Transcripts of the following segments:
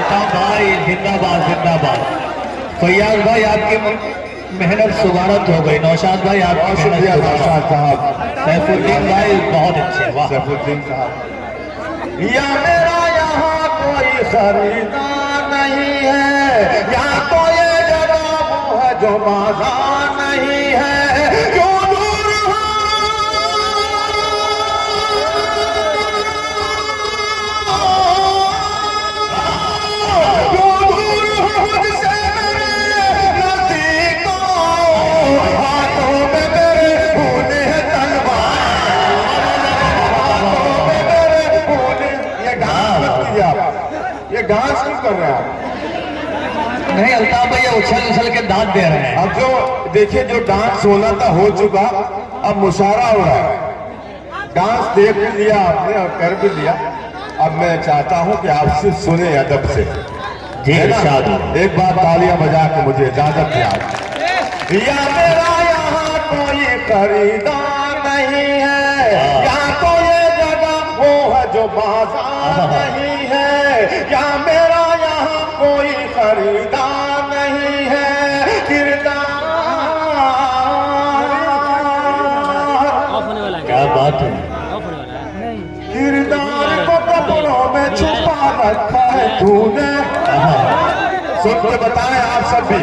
अल्ताफ भाई जिंदाबाद जिंदाबाद। फैयाज भाई आपकी मेहनत सुगारत हो गई। नौशाद भाई आपकी शुक्रिया नौशाद साहब। सैफुद्दीन भाई बहुत अच्छे। वाह सैफुद्दीन साहब। या मेरा यहाँ कोई खरीदार नहीं है, या तो ये जगह वो है जो बाजार नहीं है, क्यों दूर हो मुझसे मेरे नज़दीक हो, हाथों में मेरे खूने है तलवार, हाथों में मेरे खूने। ये डांस मत कीजिए आप, ये डांस क्यों कर रहे हैं आप? नहीं अल्ताफ भाई उछल उछल के दांत दे रहे हैं। अब जो देखिए, जो डांस होना था हो चुका, अब मुशायरा हो रहा है। डांस देख भी लिया आपने और कर भी लिया, अब मैं चाहता हूं कि आप सिर्फ सुने अदब से। जी इरशाद। एक बार तालियां बजा के मुझे इजाजत दिया। या मेरा यहाँ कोई खरीदार नहीं है, या तो ये जगह वो है जो बाजार नहीं है, या मेरा यहाँ कोई खरीदार नहीं है, किरदार। क्या बात है। किरदार को कपड़ों में छुपा रखा है तूने। सुन के बताएं आप सब भी।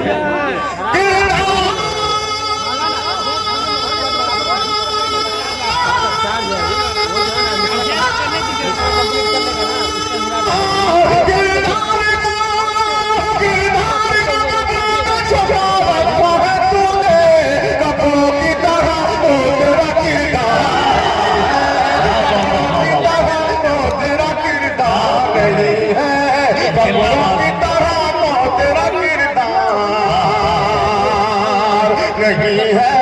नहीं है,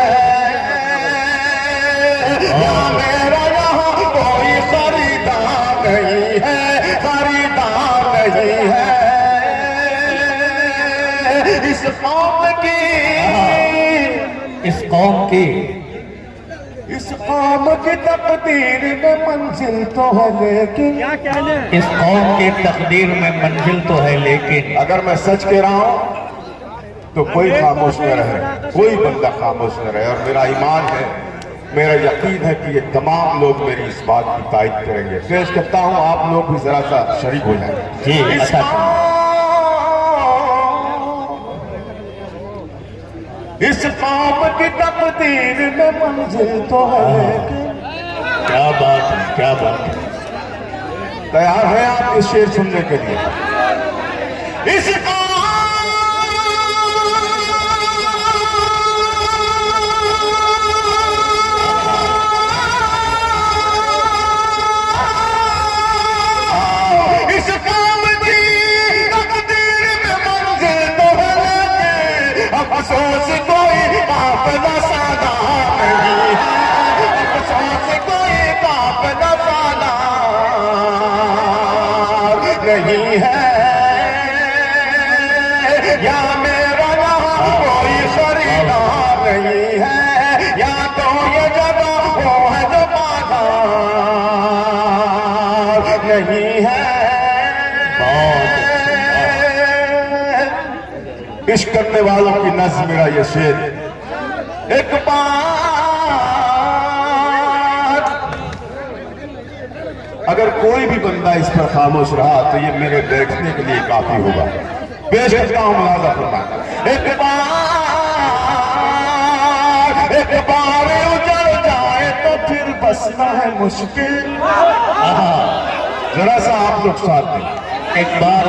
या मेरा यहाँ कोई खरीदार नहीं है, खरीदार नहीं है। इस कौम की, इस कौम की तकदीर में मंजिल तो है लेकिन, इस कौम की तकदीर में मंजिल तो है लेकिन। अगर मैं सच कह रहा हूं तो कोई खामोश न रहे, कोई बंदा खामोश न रहे। और मेरा ईमान है, मेरा यकीन है कि ये तमाम लोग मेरी इस बात की तायद करेंगे। पेश करता हूं, आप लोग भी जरा सा शरीक हो जाएंगे। जी अच्छा। इस कौम की तकदीर में मंजिल तो है लेकिन। क्या बात है, क्या बात है। तैयार है आप इस शेर सुनने के लिए? इस अफसोस कोई बाप न सादा नहीं है, अफसोस कोई बाप न सादा नहीं है, या मेरा यहाँ कोई खरीदार नहीं है, या तो ये जगह वो है जो बाजार नहीं है। इश्क करने वालों की नज़्म मेरा ये शेर। एक बार अगर कोई भी बंदा इस पर खामोश रहा तो ये मेरे बैठने के लिए काफी होगा। पेश करता हूं मुलाजा फरमाना। एक बार उजड़ जाए तो फिर बसना है मुश्किल। जरा सा आप लोग साथ दें। एक बार